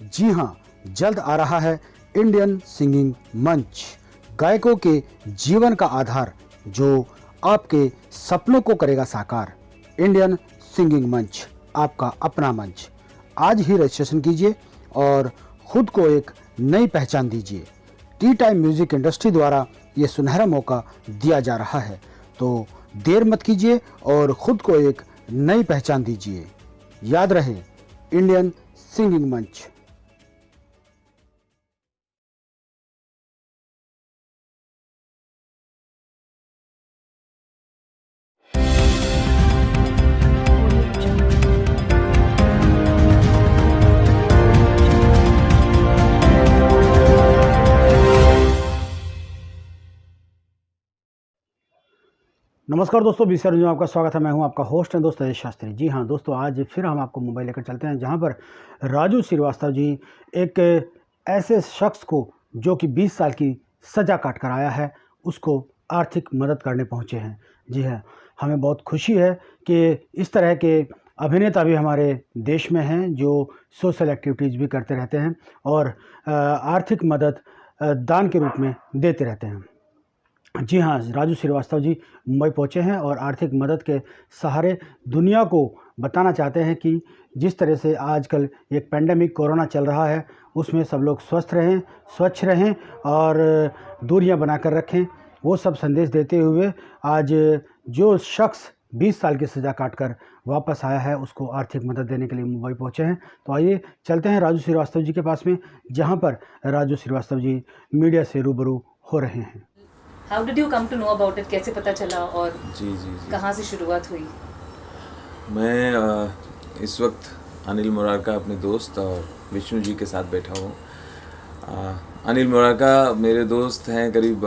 जी हाँ, जल्द आ रहा है इंडियन सिंगिंग मंच, गायकों के जीवन का आधार जो आपके सपनों को करेगा साकार। इंडियन सिंगिंग मंच, आपका अपना मंच। आज ही रजिस्ट्रेशन कीजिए और खुद को एक नई पहचान दीजिए। टी टाइम म्यूजिक इंडस्ट्री द्वारा ये सुनहरा मौका दिया जा रहा है, तो देर मत कीजिए और खुद को एक नई पहचान दीजिए। याद रहे, इंडियन सिंगिंग मंच। नमस्कार दोस्तों, बीसीआर में आपका स्वागत है। मैं हूं आपका होस्ट है दोस्त अजय शास्त्री। जी हां दोस्तों, आज फिर हम आपको मुंबई लेकर चलते हैं, जहां पर राजू श्रीवास्तव जी एक ऐसे शख्स को जो कि 20 साल की सज़ा काट कर आया है, उसको आर्थिक मदद करने पहुंचे हैं। जी हां, हमें बहुत खुशी है कि इस तरह के अभिनेता भी हमारे देश में हैं जो सोशल एक्टिविटीज़ भी करते रहते हैं और आर्थिक मदद दान के रूप में देते रहते हैं। जी हाँ, राजू श्रीवास्तव जी मुंबई पहुँचे हैं और आर्थिक मदद के सहारे दुनिया को बताना चाहते हैं कि जिस तरह से आजकल एक पेंडेमिक कोरोना चल रहा है, उसमें सब लोग स्वस्थ रहें, स्वच्छ रहें और दूरियां बनाकर रखें। वो सब संदेश देते हुए आज जो शख्स 20 साल की सज़ा काटकर वापस आया है, उसको आर्थिक मदद देने के लिए मुंबई पहुँचे हैं। तो आइए चलते हैं राजू श्रीवास्तव जी के पास में, जहाँ पर राजू श्रीवास्तव जी मीडिया से रूबरू हो रहे हैं। How did you come to know about it? कैसे पता चला और जी कहाँ से शुरुआत हुई? मैं इस वक्त अनिल मोरारका अपने दोस्त और विष्णु जी के साथ बैठा हूँ। अनिल मोरारका मेरे दोस्त हैं, करीब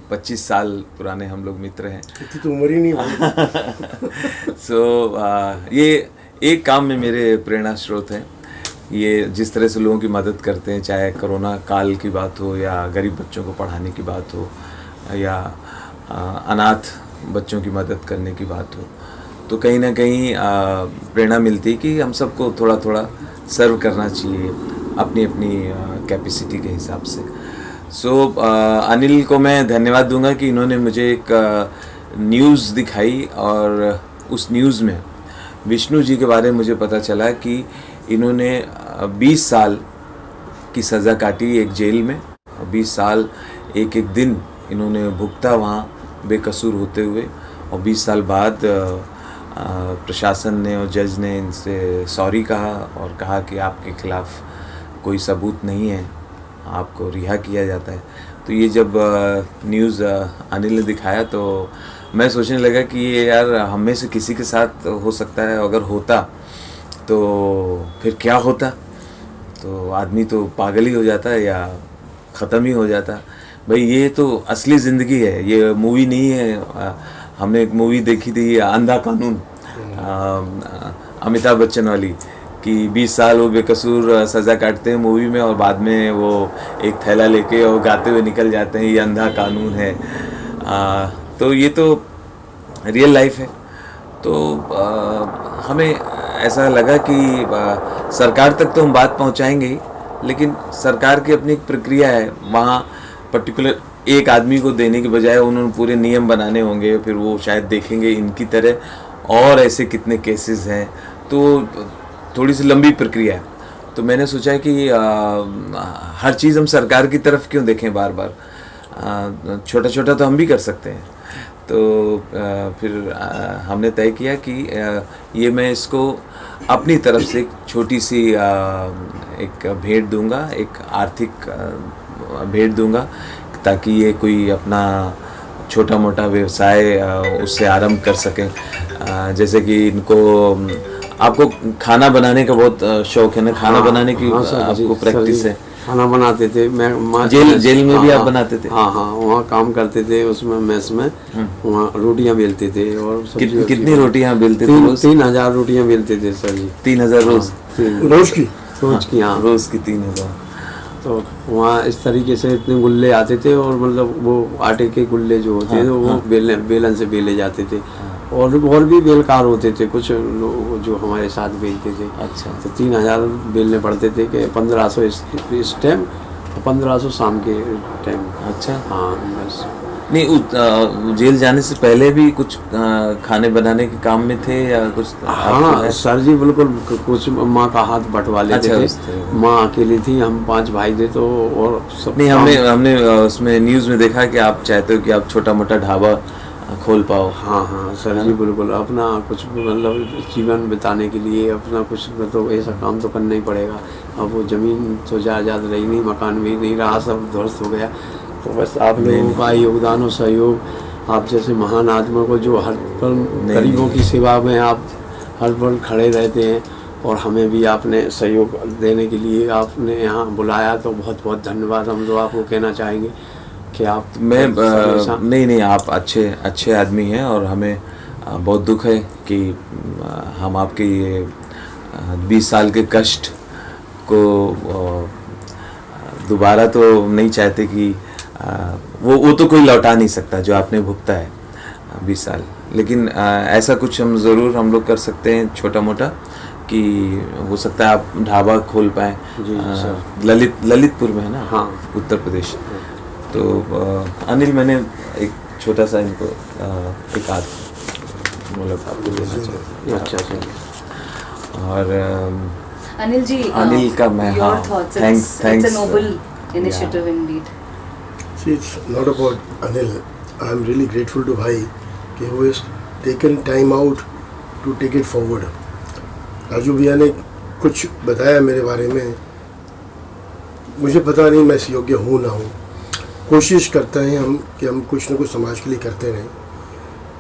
25 साल पुराने हम लोग मित्र हैं। इतनी तो उम्र ही नहीं हुई। ये एक काम में मेरे प्रेरणा स्रोत हैं। ये जिस तरह से लोगों की मदद करते हैं, चाहे कोरोना काल की बात हो या गरीब बच्चों को पढ़ाने की बात हो या अनाथ बच्चों की मदद करने की बात हो, तो कहीं ना कहीं प्रेरणा मिलती है कि हम सबको थोड़ा थोड़ा सर्व करना चाहिए अपनी अपनी कैपेसिटी के हिसाब से। अनिल को मैं धन्यवाद दूंगा कि इन्होंने मुझे एक न्यूज़ दिखाई और उस न्यूज़ में विष्णु जी के बारे में मुझे पता चला कि इन्होंने 20 साल की सज़ा काटी एक जेल में। 20 साल एक एक दिन इन्होंने भुगता वहाँ बेकसूर होते हुए, और 20 साल बाद प्रशासन ने और जज ने इनसे सॉरी कहा और कहा कि आपके खिलाफ़ कोई सबूत नहीं है, आपको रिहा किया जाता है। तो ये जब न्यूज़ अनिल ने दिखाया तो मैं सोचने लगा कि ये यार हम में से किसी के साथ हो सकता है। अगर होता तो फिर क्या होता, तो आदमी तो पागल ही हो जाता है या ख़त्म ही हो जाता। भाई ये तो असली ज़िंदगी है, ये मूवी नहीं है। हमने एक मूवी देखी थी अंधा कानून, अमिताभ बच्चन वाली, कि 20 साल वो बेकसूर सज़ा काटते हैं मूवी में और बाद में वो एक थैला लेके और गाते हुए निकल जाते हैं, ये अंधा कानून है। तो ये तो रियल लाइफ है। तो हमें ऐसा लगा कि सरकार तक तो हम बात पहुंचाएंगे ही, लेकिन सरकार की अपनी एक प्रक्रिया है। वहाँ पर्टिकुलर एक आदमी को देने के बजाय उन्होंने पूरे नियम बनाने होंगे, फिर वो शायद देखेंगे इनकी तरह और ऐसे कितने केसेस हैं, तो थोड़ी सी लंबी प्रक्रिया है। तो मैंने सोचा कि हर चीज़ हम सरकार की तरफ क्यों देखें बार बार, छोटा छोटा तो हम भी कर सकते हैं। तो फिर हमने तय किया कि ये मैं इसको अपनी तरफ से एक छोटी सी एक भेंट दूंगा, एक आर्थिक भेंट दूंगा, ताकि ये कोई अपना छोटा मोटा व्यवसाय उससे आरंभ कर सकें। जैसे कि इनको, आपको खाना बनाने का बहुत शौक है ना, खाना बनाने की आपको प्रैक्टिस है। खाना बनाते थे, मैं जेल में भी आप बनाते थे? हाँ, वहाँ काम करते थे, उसमें मेस में वहाँ रोटियाँ बेलते थे। और कितनी रोटियाँ बेलते थे? 3000 रोटियाँ बेलते थे सर जी। 3000 रोज? रोज की? हाँ, रोज की 3000। तो वहाँ इस तरीके से इतने गुल्ले आते थे, और मतलब वो आटे के गुल्ले जो होते थे वो बेलन से बेले जाते थे, और भी बेलकार होते थे कुछ लोग जो हमारे साथ बेलते थे। अच्छा। तो 3000 बेलने पड़ते थे कि 1500 इस टाइम और 1500 शाम के टाइम। अच्छा। हाँ बस। नहीं जेल जाने से पहले भी कुछ खाने बनाने के काम में थे या कुछ? हाँ सर जी बिल्कुल, कुछ माँ का हाथ बंटवा लेते अच्छा, थे। माँ अकेली थी, हम 5 भाई थे तो और सब। नहीं, हमने उसमें न्यूज़ में देखा कि आप चाहते हो कि आप छोटा मोटा ढाबा खोल पाओ। हाँ हाँ सर जी बिल्कुल, अपना कुछ मतलब जीवन बिताने के लिए अपना कुछ तो ऐसा काम तो करना ही पड़ेगा। अब वो ज़मीन तो ज़्यादा रही नहीं, मकान भी नहीं रहा, सब ध्वस्त हो गया। तो बस आप लोगों का योगदान और सहयोग, आप जैसे महान आदमी को जो हर पल गरीबों की सेवा में आप हर पल खड़े रहते हैं और हमें भी आपने सहयोग देने के लिए आपने यहाँ बुलाया, तो बहुत बहुत धन्यवाद हम तो आपको कहना चाहेंगे कि आप। मैं नहीं, आप अच्छे आदमी हैं और हमें बहुत दुख है कि हम आपके ये 20 साल के कष्ट को दोबारा तो नहीं चाहते कि वो तो कोई लौटा नहीं सकता जो आपने भुगता है 20 साल। लेकिन ऐसा कुछ हम लोग कर सकते हैं छोटा मोटा कि हो सकता है आप ढाबा खोल पाएँ। जी सर। ललितपुर में है ना? हाँ, उत्तर प्रदेश। तो अनिल, मैंने एक छोटा सा इनको एक आध मतलब आपको देना चाहिए। अच्छा अच्छा। और अनिल जी, अनिल का मैं your हाँ, thoughts. thanks. It's a noble initiative indeed. See, it's not about Anil. I'm really grateful to Bhai कि who has taken time out to take it forward. Raju भैया ने कुछ बताया मेरे बारे में, मुझे पता नहीं मैं इस योग्य हूँ ना हूँ। कोशिश करते हैं हम कि हम कुछ न कुछ समाज के लिए करते रहें।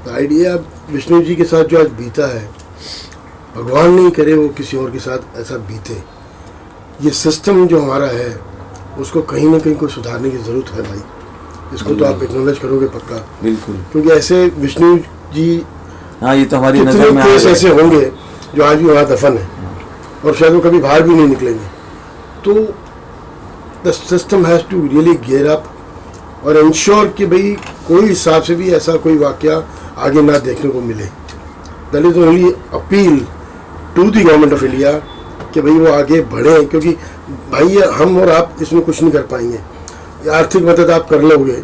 तो आइडिया विष्णु जी के साथ जो आज बीता है, भगवान नहीं करे वो किसी और के साथ ऐसा बीते। ये सिस्टम जो हमारा है उसको कहीं ना कहीं को सुधारने की ज़रूरत है भाई। इसको तो आप एक्नॉलेज करोगे पक्का। बिल्कुल। क्योंकि ऐसे विष्णु जी, हाँ, ये तो हमारी कितने नज़र में केस ऐसे होंगे जो आज भी वहाँ दफन है और शायद वो कभी बाहर भी नहीं निकलेंगे। तो the system has to really gear up और इंश्योर कि भाई कोई हिसाब से भी ऐसा कोई वाकया आगे ना देखने को मिले। That is only appeal to the government of India कि भाई वो आगे बढ़ें, क्योंकि भाई हम और आप इसमें कुछ नहीं कर पाएंगे। आर्थिक मदद आप कर लोगे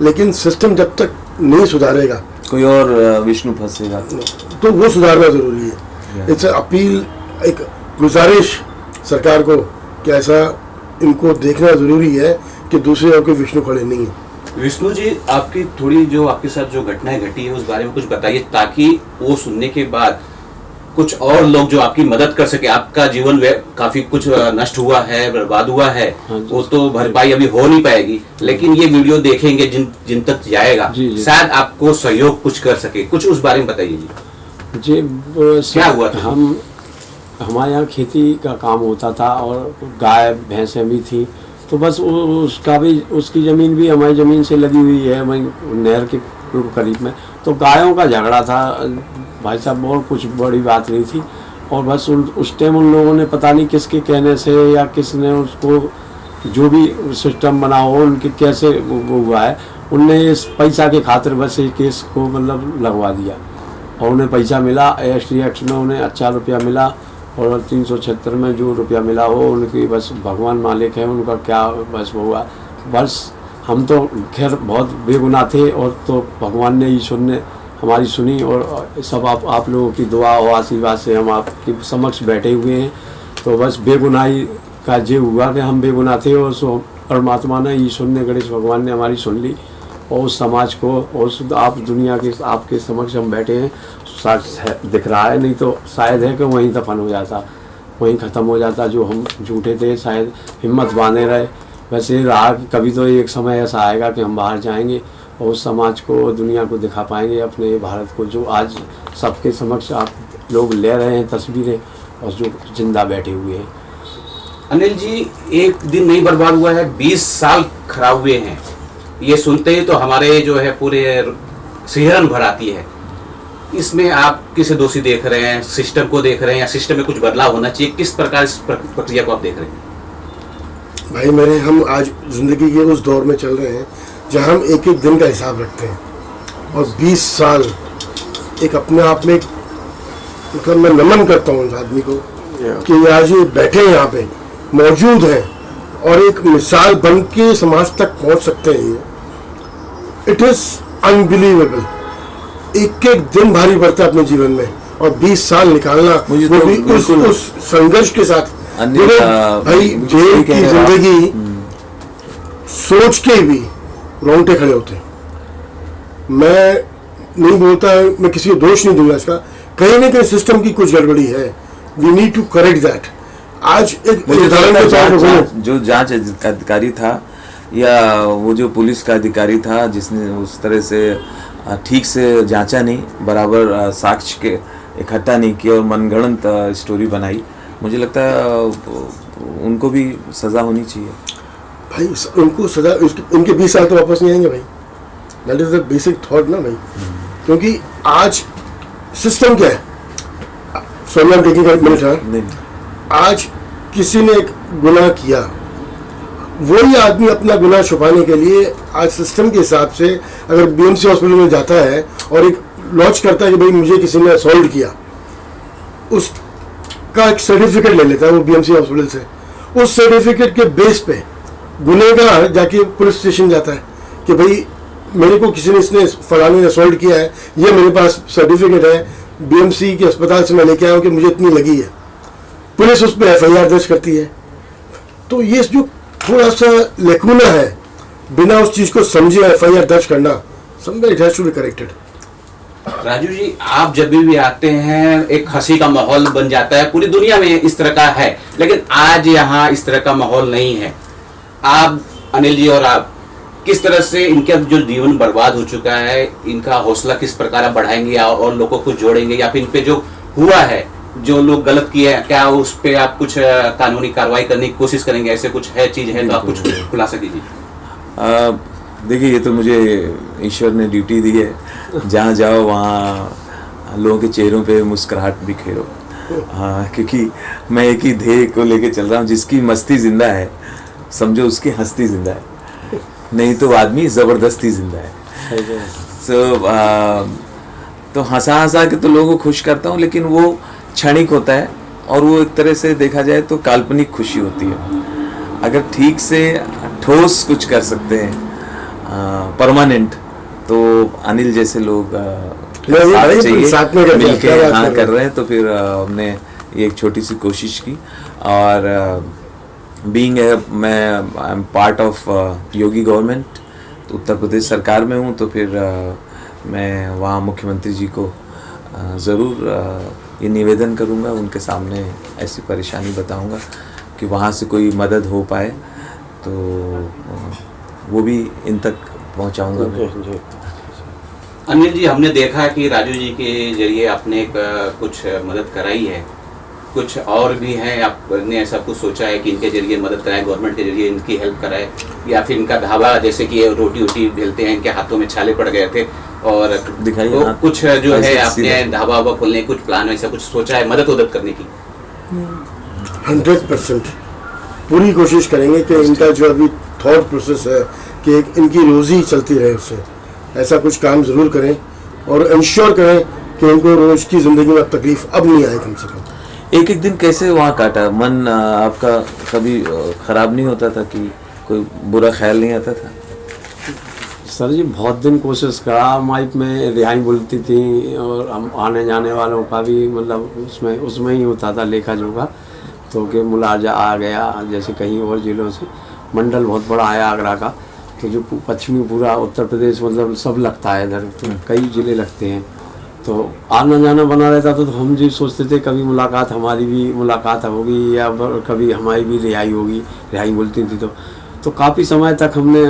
लेकिन सिस्टम जब तक नहीं सुधारेगा, कोई और विष्णु फंसेगा तो वो सुधारना ज़रूरी है। इट्स अपील, एक गुजारिश सरकार को कि ऐसा इनको देखना ज़रूरी है कि दूसरे और कोई विष्णु खड़े नहीं है। विष्णु जी, आपकी थोड़ी जो आपके साथ जो घटनाएं घटी है उस बारे में कुछ बताइए, ताकि वो सुनने के बाद कुछ और लोग जो आपकी मदद कर सके। आपका जीवन काफी कुछ नष्ट हुआ है, बर्बाद हुआ है, वो तो भरपाई अभी हो नहीं पाएगी, लेकिन ये वीडियो देखेंगे जिन तक जाएगा, शायद आपको सहयोग कुछ कर सके। कुछ उस बारे में बताइए जी। क्या हुआ था? हमारे यहाँ खेती का काम होता था और गाय भैंसें भी थी, तो बस उसका भी, उसकी ज़मीन भी हमारी ज़मीन से लगी हुई है, वहीं नहर के करीब में। तो गायों का झगड़ा था भाई साहब, और कुछ बड़ी बात नहीं थी। और बस उस टाइम उन लोगों ने पता नहीं किसके कहने से या किसने उसको जो भी सिस्टम बना हो, उनके कैसे वो हुआ है, उनने इस पैसा के खातिर बस ये केस को मतलब लगवा दिया और उन्हें पैसा मिला। ST एक्ट में उन्हें अच्छा रुपया मिला और 376 में जो रुपया मिला हो उनकी बस भगवान मालिक है, उनका क्या बस वो हुआ। बस हम तो खैर बहुत बेगुनाह थे और तो भगवान ने, ईश्वर ने हमारी सुनी और सब आप लोगों की दुआ और आशीर्वाद से हम आपके समक्ष बैठे हुए हैं। तो बस बेगुनाही का ये हुआ कि हम बेगुनाह थे और सो परमात्मा ने, ईश्वर ने, गणेश भगवान ने हमारी सुन ली और उस समाज को, और आप दुनिया के आपके समक्ष हम बैठे हैं, दिख रहा है। नहीं तो शायद है कि वहीं दफन हो जाता, वहीं ख़त्म हो जाता। जो हम झूठे थे शायद हिम्मत बांधे रहे। वैसे रहा कि कभी तो एक समय ऐसा आएगा कि हम बाहर जाएंगे और उस समाज को, दुनिया को दिखा पाएंगे, अपने भारत को, जो आज सबके समक्ष आप लोग ले रहे हैं तस्वीरें और जो जिंदा बैठे हुए हैं। अनिल जी, एक दिन नहीं बर्बाद हुआ है, 20 साल खराब हुए हैं। ये सुनते ही तो हमारे जो है पूरे सिहरन भर आती है। इसमें आप किसे दोषी देख रहे हैं? सिस्टम को देख रहे हैं या सिस्टम में कुछ बदलाव होना चाहिए? किस प्रकार इस प्रक्रिया को आप देख रहे हैं? भाई मेरे, हम आज ज़िंदगी के उस दौर में चल रहे हैं जहां हम एक एक दिन का हिसाब रखते हैं और 20 साल एक अपने आप में मतलब मैं नमन करता हूँ उस आदमी को कि आज ये बैठे हैं यहाँ पे मौजूद हैं और एक मिसाल बन के समाज तक पहुँच सकते हैं। ये इट इज़ अनबिलीवेबल। एक एक दिन भारी पड़ता है अपने जीवन में और 20 साल निकालना, मुझे वो तो भी बिल्कुल उस संघर्ष के साथ। अन्य मेरे का- भाई बिल्कुल जेल सही की कह रहे हो आप। जिंदगी सोच के भी रोंगटे खड़े होते हैं। मैं नहीं बोलता, मैं किसी को दोष नहीं दूंगा इसका, कहीं ना कहीं सिस्टम की कुछ गड़बड़ी है। We need to correct that. आज एक मुझे तो उदाहरण लगता के है तौर पर जो जांच अधिकारी था या वो जो पुलिस का अधिकारी था जिसने उस तरह से ठीक से जांचा नहीं, बराबर साक्ष्य के इकट्ठा नहीं किया और मनगढ़ंत स्टोरी बनाई, मुझे लगता है उनको भी सज़ा होनी चाहिए। भाई उनको सजा, इनके 20 साल तो वापस नहीं आएंगे भाई। That is the basic thought ना भाई। क्योंकि आज सिस्टम क्या है, sorry I am taking a minute. नहीं आज किसी ने एक गुनाह किया, वही आदमी अपना गुनाह छुपाने के लिए आज सिस्टम के हिसाब से अगर बीएमसी हॉस्पिटल में जाता है और एक लॉन्च करता है कि भाई मुझे किसी ने असॉल्ट किया, उसका एक सर्टिफिकेट ले लेता है वो बीएमसी हॉस्पिटल से। उस सर्टिफिकेट के बेस पे गुनहगार जाके पुलिस स्टेशन जाता है कि भाई मेरे को किसी ने इसने फलाने ने असॉल्ट किया है, ये मेरे पास सर्टिफिकेट है, बीएमसी के अस्पताल से मैं लेके आया हूँ कि मुझे इतनी लगी है। पुलिस उस पर एफआईआर दर्ज करती है। तो ये जो थोड़ा सा लेकुना है, बिना उस चीज को समझे एफआईआर दर्ज करना, somewhere it has to be corrected. Raju ji, आप जब भी आते हैं एक हंसी का माहौल बन जाता है, पूरी दुनिया में इस तरह का है, लेकिन आज यहाँ इस तरह का माहौल नहीं है। आप अनिल जी और आप किस तरह से इनका जो जीवन बर्बाद हो चुका है, इनका हौसला किस प्रकार आप बढ़ाएंगे और लोगों को जोड़ेंगे, या फिर इन पे जो हुआ है, जो लोग गलत किए हैं, क्या उस पे आप कुछ कानूनी कार्रवाई करने की कोशिश करेंगे? ऐसे कुछ है चीज है तो आप कुछ खुलासा कीजिए। देखिए, ये तो मुझे ईश्वर ने ड्यूटी दी है, जहाँ जाओ वहाँ लोगों के चेहरों पे मुस्कुराहट बिखेरो। क्योंकि मैं एक ही ध्येय को लेके चल रहा हूँ, जिसकी मस्ती जिंदा है समझो उसकी हस्ती जिंदा है, नहीं तो आदमी ज़बरदस्ती जिंदा है। तो हंसा हंसा के तो लोगों को खुश करता हूँ, लेकिन वो क्षणिक होता है और वो एक तरह से देखा जाए तो काल्पनिक खुशी होती है। अगर ठीक से ठोस कुछ कर सकते हैं परमानेंट, तो अनिल जैसे लोग साथ चाहिए, मिलके हाँ कर रहे हैं। तो फिर हमने ये एक छोटी सी कोशिश की और बीइंग मैं I am part of Yogi government, तो उत्तर प्रदेश सरकार में हूँ, तो फिर मैं वहाँ मुख्यमंत्री जी को ज़रूर ये निवेदन करूँगा, उनके सामने ऐसी परेशानी बताऊँगा कि वहाँ से कोई मदद हो पाए, तो वो भी इन तक पहुँचाऊँगा मैं। अनिल जी, हमने देखा कि राजू जी के जरिए आपने कुछ मदद कराई है, कुछ और भी हैं, आपने ऐसा कुछ सोचा है कि इनके जरिए मदद कराए, गवर्नमेंट के जरिए इनकी हेल्प कराए, या फिर इनका ढाबा, जैसे कि रोटी वोटी बेलते हैं, इनके हाथों में छाले पड़ गए थे, और दिखाइए तो हाथ। कुछ जो है ऐसे आपने सीधे। ढाबा वाबा खोलने कुछ प्लान, ऐसा कुछ सोचा है मदद करने की? 100% पूरी कोशिश करेंगे कि इनका जो अभी थॉट प्रोसेस है कि एक इनकी रोजी चलती रहे, उससे ऐसा कुछ काम ज़रूर करें और इंश्योर करें कि इनको रोज़ की ज़िंदगी में तकलीफ अब नहीं आए कम से कम। एक एक दिन कैसे वहाँ काटा? मन आपका कभी ख़राब नहीं होता था कि कोई बुरा ख्याल नहीं आता था? सर जी, बहुत दिन कोशिश करा, माइक में रिहाई बोलती थी और हम आने जाने वालों का भी मतलब उसमें ही होता था लेखा जोखा, तो कि मुलाजा आ गया, जैसे कहीं और ज़िलों से मंडल बहुत बड़ा है आगरा का, तो जो पश्चिमी पूरा उत्तर प्रदेश मतलब सब लगता है इधर, तो कई ज़िले लगते हैं, तो आना जाना बना रहता था। तो हम जी सोचते थे कभी मुलाकात, हमारी भी मुलाकात होगी या कभी हमारी भी रिहाई होगी, रिहाई बोलती थी। तो काफ़ी समय तक हमने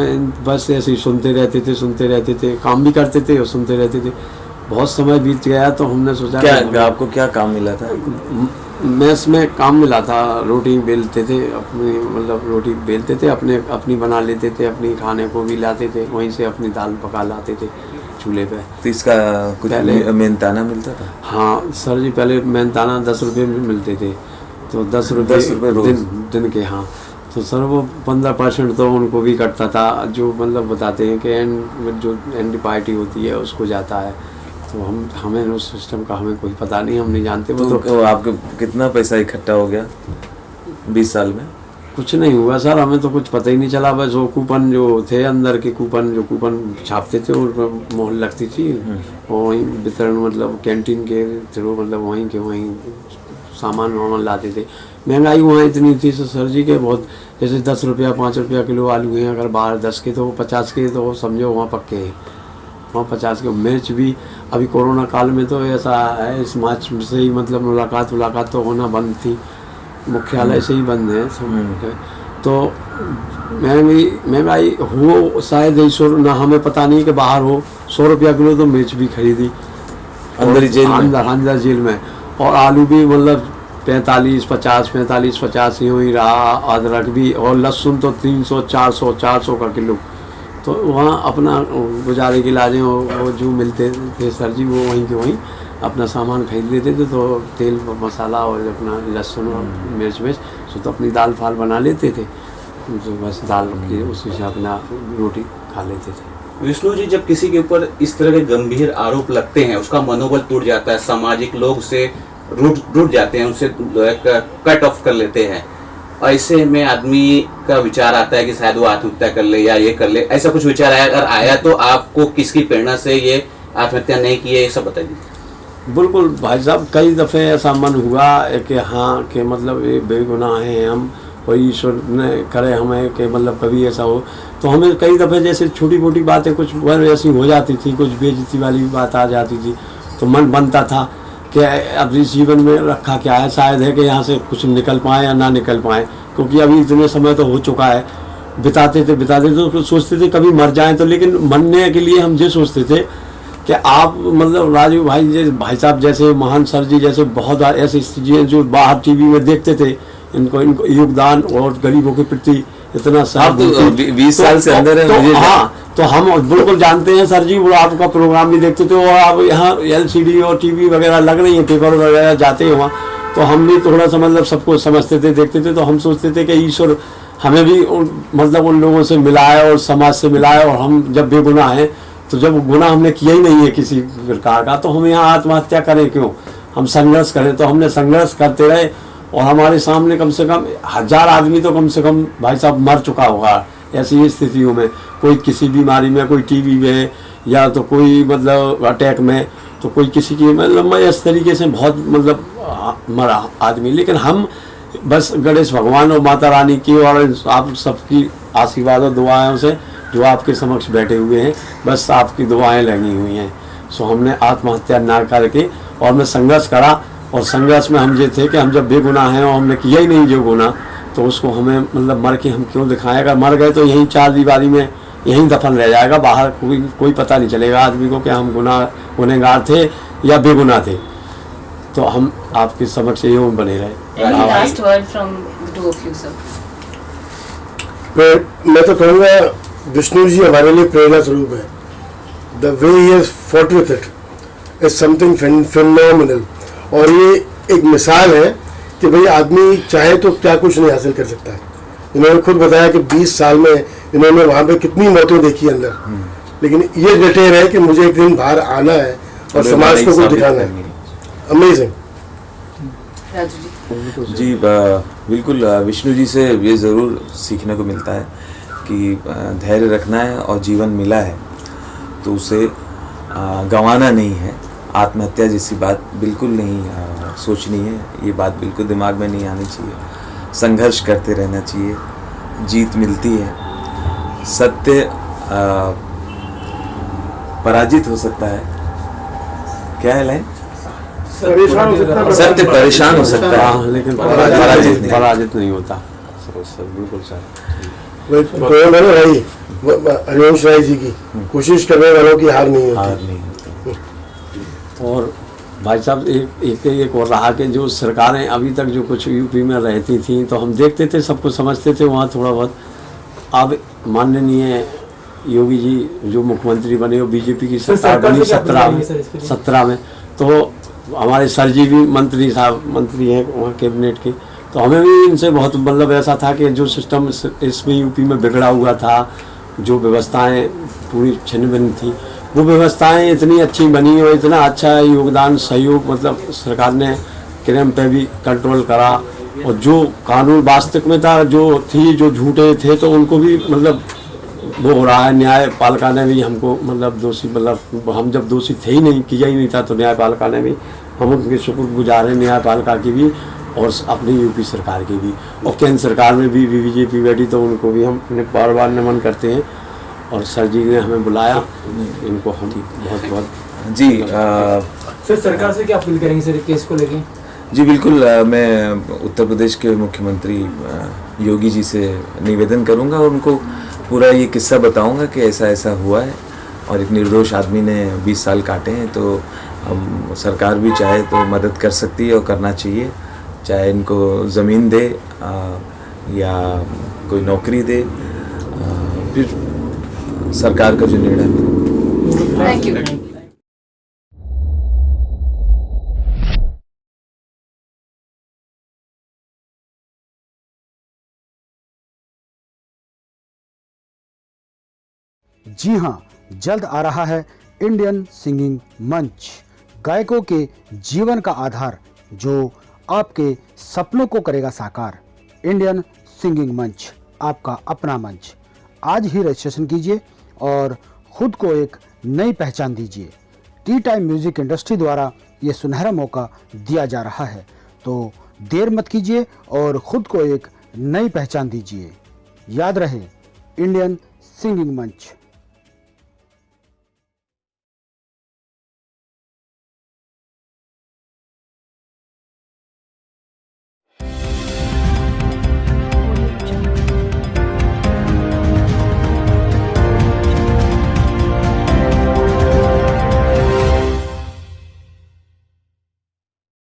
बस ऐसे ही सुनते रहते थे, काम भी करते थे और सुनते रहते थे। बहुत समय बीत गया तो हमने सोचा क्या आपको क्या काम मिला था? मैस में काम मिला था, रोटी बेलते थे, अपनी मतलब रोटी बेलते थे, अपनी बना लेते थे, अपनी खाने को भी लाते थे, वहीं से अपनी दाल पका लाते थे चूल्हे पे। तो इसका कुछ मेहनताना मिलता था? हाँ सर जी, पहले मेहनताना 10 रुपये भी मिलते थे, तो 10 रुपये दिन के। हाँ, तो सर वो 15% तो उनको भी कटता था, जो मतलब बताते हैं कि जो एंड पार्टी होती है उसको जाता है, तो हमें उस सिस्टम का हमें कोई पता नहीं, हम नहीं जानते। वो तो आपके कितना पैसा इकट्ठा हो गया 20 साल में? कुछ नहीं हुआ सर, हमें तो कुछ पता ही नहीं चला। बस वो कूपन जो थे अंदर के कूपन छापते थे और मोहर लगती थी, और वहीं वितरण मतलब कैंटीन के थ्रू मतलब वहीं के वहीं सामान वामान लाते थे। महंगाई वहाँ इतनी थी सर जी के बहुत, जैसे 10 रुपया 5 रुपया किलो आलू हैं, अगर बाहर 10 के तो 50 के, तो समझो वहाँ पक्के हैं, वहाँ 50 के। मिर्च भी अभी कोरोना काल में तो ऐसा है, इस मार्च से ही मतलब मुलाकात तो होना बंद थी, मुख्यालय से ही बंद है सब। तो महंगाई हो शायद 100 ना, हमें पता नहीं कि बाहर हो 100 रुपया किलो तो मिर्च भी खरीदी अंदर जेल में, अंदर जेल में। और आलू भी मतलब 45-50 यूँ ही रहा, अदरक भी, और लहसुन तो 300-400 का किलो। तो वहाँ अपना गुजारे के लाजे वो जो मिलते थे सर जी, वो वहीं के वहीं अपना सामान खरीद लेते थे। तो तेल मसाला और अपना लहसुन और मिर्च तो अपनी दाल फाल बना लेते थे, तो बस दाल की उसी से अपना रोटी खा लेते थे। विष्णु जी, जब किसी के ऊपर इस तरह के गंभीर आरोप लगते हैं, उसका मनोबल टूट जाता है, सामाजिक लोग उसे रूठ जाते हैं, उनसे कट ऑफ कर लेते हैं, ऐसे में आदमी का विचार आता है कि शायद वो आत्महत्या कर ले या ये कर ले। ऐसा कुछ विचार आया? अगर आया तो आपको किसकी प्रेरणा से ये आत्महत्या नहीं की है, ये सब बताइए। बिल्कुल भाई साहब, कई दफ़े ऐसा मन हुआ कि हाँ कि मतलब ये बेगुनाह हैं हम, कोई ईश्वर ने करे हमें कि मतलब कभी ऐसा हो। तो हमें कई दफ़े जैसे छोटी मोटी बातें कुछ ऐसी हो जाती थी, कुछ बेइज्जती वाली बात आ जाती थी, तो मन बनता था कि अब इस जीवन में रखा क्या है, शायद है कि यहाँ से कुछ निकल पाए या ना निकल पाए, क्योंकि अभी इतने समय तो हो चुका है। बिताते थे तो सोचते थे कभी मर जाएं, तो लेकिन मरने के लिए हम ये सोचते थे कि आप मतलब राजू भाई साहब जैसे महान सर जी जैसे बहुत ऐसी चीज़ें जो बाहर टीवी में देखते थे, इनको योगदान और गरीबों के प्रति इतना साथ। तो 20 साल से अंदर है मुझे। हाँ, तो हम बिल्कुल जानते हैं सर जी, वो आपका प्रोग्राम भी देखते थे, और आप यहाँ LCD और टीवी वगैरह लग रही है, पेपर वगैरह जाते हैं वहाँ, तो हम भी थोड़ा सा मतलब सबको समझते थे, देखते थे। तो हम सोचते थे कि ईश्वर हमें भी मतलब उन लोगों से मिलाए और समाज से मिलाए, और हम जब बेगुनाह हैं, तो जब गुनाह हमने किया ही नहीं है किसी प्रकार का, तो हम यहाँ आत्महत्या करें क्यों, हम संघर्ष करें। तो हमने संघर्ष करते रहे, और हमारे सामने कम से कम 1000 आदमी तो कम से कम भाई साहब मर चुका होगा ऐसी स्थितियों में, कोई किसी बीमारी में, कोई टीबी में, या तो कोई मतलब अटैक में, तो कोई किसी की मतलब इस तरीके से बहुत मतलब मरा आदमी। लेकिन हम बस गणेश भगवान और माता रानी की और आप सबकी आशीर्वाद और दुआओं से जो आपके समक्ष बैठे हुए हैं, बस आपकी दुआएं लगी हुई हैं। सो हमने आत्महत्या ना करके और मैं संघर्ष करा, और संघर्ष में हम ये थे कि हम जब बेगुनाह हैं और हमने किया ही नहीं जो गुनाह, तो उसको हमें मतलब मर के हम क्यों दिखाएं। अगर मर गए तो यहीं 4 दीवारी में यहीं दफन रह जाएगा, बाहर कोई पता नहीं चलेगा आदमी को कि हम गुनहगार थे या बेगुनाह थे। तो हम आपके समक्ष यूँ बने रहे। Any last word from the two of you, sir? मैं तो कहूँगा विष्णु जी हमारे लिए प्रेरणा स्वरूप है। The way he has fought with it is something phenomenal, और ये एक मिसाल है कि भाई आदमी चाहे तो क्या कुछ नहीं हासिल कर सकता है। इन्होंने खुद बताया कि 20 साल में इन्होंने वहाँ पे कितनी मौतें देखी अंदर, लेकिन ये डटे रहे कि मुझे एक दिन बाहर आना है और समाज को कुछ दिखाना है। अमेजिंग। राजू जी। जी बिल्कुल, विष्णु जी से ये ज़रूर सीखने को मिलता है कि धैर्य रखना है, और जीवन मिला है तो उसे गंवाना नहीं है। आत्महत्या जैसी बात बिल्कुल नहीं सोचनी है, ये बात बिल्कुल दिमाग में नहीं आनी चाहिए। संघर्ष करते रहना चाहिए, जीत मिलती है। सत्य पराजित हो सकता है, क्या है लाइन? सत्य परेशान हो सकता है, हाँ, लेकिन पराजित नहीं होता। बिल्कुल सर, भाई हरिवंश राय जी की कोशिश करने वालों की हार नहीं होती। और भाई साहब एक और रहा कि जो सरकारें अभी तक जो कुछ यूपी में रहती थी, तो हम देखते थे, सबको समझते थे वहाँ थोड़ा बहुत। अब माननीय योगी जी जो मुख्यमंत्री बने, वो बीजेपी की सरकार बनी 17 में, तो हमारे सर जी भी मंत्री हैं वहाँ कैबिनेट के। तो हमें भी इनसे बहुत मतलब ऐसा था कि जो सिस्टम इसमें यूपी में बिगड़ा हुआ था, जो व्यवस्थाएं पूरी छिन्न भिन्न थी, वो व्यवस्थाएं इतनी अच्छी बनी और इतना अच्छा योगदान सहयोग, मतलब सरकार ने क्राइम पे भी कंट्रोल करा, और जो कानून वास्तविक में था, जो झूठे थे तो उनको भी मतलब वो हो रहा है। न्यायपालिका ने भी हमको मतलब दोषी, मतलब हम जब दोषी थे ही नहीं, किया ही नहीं था, तो न्यायपालिका ने भी, हम उनके शुक्रगुजार हैं न्यायपालिका की भी और अपनी यूपी सरकार की भी, और केंद्र सरकार में भी बीजेपी बैठी तो उनको भी हम बार बार नमन करते हैं। और सर जी ने हमें बुलाया, इनको हम बहुत बहुत जी सर सरकार से क्या अपील करेंगे सर केस को लेके? जी बिल्कुल, मैं उत्तर प्रदेश के मुख्यमंत्री योगी जी से निवेदन करूंगा और उनको पूरा ये किस्सा बताऊंगा कि ऐसा ऐसा हुआ है और एक निर्दोष आदमी ने 20 साल काटे हैं। तो हम सरकार भी चाहे तो मदद कर सकती है और करना चाहिए, चाहे इनको ज़मीन दे या कोई नौकरी दे, फिर सरकार का जो निर्णय। Thank you. जी हाँ, जल्द आ रहा है इंडियन सिंगिंग मंच, गायकों के जीवन का आधार जो आपके सपनों को करेगा साकार। इंडियन सिंगिंग मंच, आपका अपना मंच। आज ही रजिस्ट्रेशन कीजिए और खुद को एक नई पहचान दीजिए। टी टाइम म्यूजिक इंडस्ट्री द्वारा ये सुनहरा मौका दिया जा रहा है, तो देर मत कीजिए और खुद को एक नई पहचान दीजिए। याद रहे, इंडियन सिंगिंग मंच।